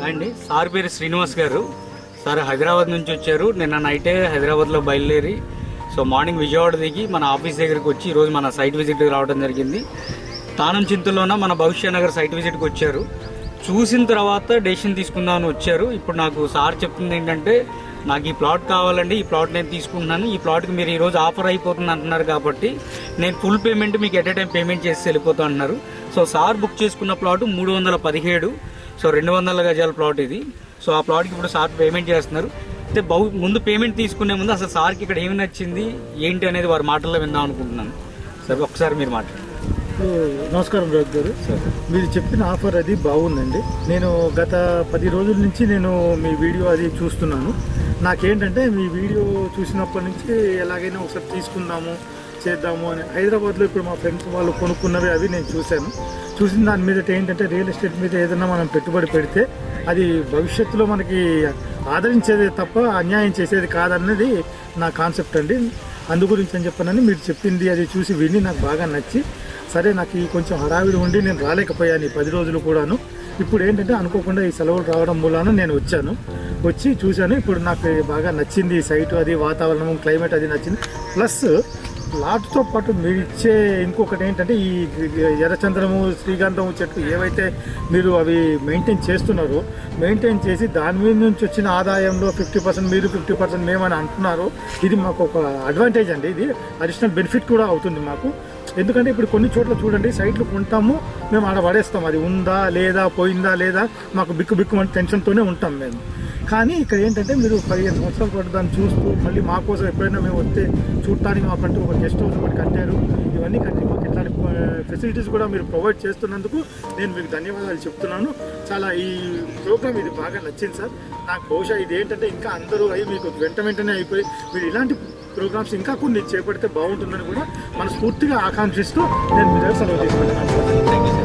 అండి సార్ పేరు శ్రీనివాస్ గారు. సార్ హైదరాబాద్ నుంచి వచ్చారు. నిన్న నైటే హైదరాబాద్లో బయలుదేరి మార్నింగ్ విజయవాడ దిగి మన ఆఫీస్ దగ్గరికి వచ్చి ఈరోజు మన సైట్ విజిట్కి రావడం జరిగింది. తానం చింతలోన మన భవిష్య నగర్ సైట్ విజిట్కి వచ్చారు. చూసిన తర్వాత డెసిషన్ తీసుకుందామని వచ్చారు. ఇప్పుడు నాకు సార్ చెప్తుంది ఏంటంటే, నాకు ఈ ప్లాట్ కావాలండి, ఈ ప్లాట్ నేను తీసుకుంటున్నాను, ఈ ప్లాట్కి మీరు ఈరోజు ఆఫర్ అయిపోతుంది అంటున్నారు కాబట్టి నేను ఫుల్ పేమెంట్ మీకు ఎట్ ఏ టైం పేమెంట్ చేసి వెళ్ళిపోతా అన్నారు. సార్ బుక్ చేసుకున్న ప్లాట్ 317, 200 గజాల ప్లాట్ ఇది. ఆ ప్లాట్కి ఇప్పుడు సార్ పేమెంట్ చేస్తున్నారు. అయితే ముందు పేమెంట్ తీసుకునే ముందు అసలు సార్కి ఇక్కడ ఏమి నచ్చింది ఏంటి అనేది వారి మాటల్లో విందాం అనుకుంటున్నాను. సార్ ఒకసారి మీరు మాట్లాడండి. నమస్కారం రాజు గారు. మీరు చెప్పిన ఆఫర్ అది బాగుందండి. నేను గత 10 రోజుల నుంచి నేను మీ వీడియో అది చూస్తున్నాను. నాకేంటంటే మీ వీడియో చూసినప్పటి నుంచి ఎలాగైనా ఒకసారి తీసుకుందాము చేద్దాము అని హైదరాబాద్లో ఇప్పుడు మా ఫ్రెండ్స్ వాళ్ళు కొనుక్కున్నవి అవి నేను చూసిన దాని మీద ఏంటంటే రియల్ ఎస్టేట్ మీద ఏదైనా మనం పెట్టుబడి పెడితే అది భవిష్యత్తులో మనకి ఆదరించేదే తప్ప అన్యాయం చేసేది కాదన్నది నా కాన్సెప్ట్ అండి. అందు గురించి అని చెప్పానని మీరు చెప్పింది అది చూసి విని నాకు బాగా నచ్చి, సరే నాకు ఈ కొంచెం హడావిడి ఉండి నేను రాలేకపోయాను ఈ 10 రోజులు కూడాను. ఇప్పుడు ఏంటంటే అనుకోకుండా ఈ సెలవులు రావడం మూలాన నేను వచ్చి చూశాను. ఇప్పుడు నాకు బాగా నచ్చింది ఈ సైటు, అది వాతావరణం క్లైమేట్ అది నచ్చింది. ప్లస్ ప్లాట్తో పాటు మీరు ఇచ్చే ఇంకొకటి ఏంటంటే ఈ ఎర్రచంద్రము శ్రీగంధము చెట్లు ఏవైతే మీరు అవి మెయింటైన్ చేస్తున్నారో, మెయింటైన్ చేసి దాని మీద నుంచి వచ్చిన ఆదాయంలో 50% మీరు 50% మేమని అంటున్నారు. ఇది మాకు ఒక అడ్వాంటేజ్ అండి. ఇది అడిషనల్ బెనిఫిట్ కూడా అవుతుంది మాకు. ఎందుకంటే ఇప్పుడు కొన్ని చోట్ల చూడండి, సైట్లు కొంటాము, మేము ఆడ పడేస్తాం, అది ఉందా లేదా పోయిందా లేదా మాకు బిక్కు టెన్షన్తోనే ఉంటాం మేము. కానీ ఇక్కడ ఏంటంటే మీరు 15 సంవత్సరాల పాటు దాన్ని చూస్తూ మళ్ళీ మా కోసం ఎప్పుడైనా మేము వస్తే చూడటానికి మాకంటూ ఒక గెస్ట్ హౌస్ ఒకటి కట్టారు. ఇవన్నీ కట్టి మాకు ఇట్లాంటి ఫెసిలిటీస్ కూడా మీరు ప్రొవైడ్ చేస్తున్నందుకు నేను మీకు ధన్యవాదాలు చెప్తున్నాను. చాలా ఈ ప్రోగ్రామ్ ఇది బాగా నచ్చింది సార్. నాకు బహుశా ఇది ఏంటంటే ఇంకా అందరూ మీకు వెంటనే అయిపోయి మీరు ఇలాంటి ప్రోగ్రామ్స్ ఇంకా కొన్ని చేపడితే బాగుంటుందని కూడా మనస్ఫూర్తిగా ఆకాంక్షిస్తూ నేను మీ దగ్గర సెలవు తీసుకుంటున్నాను.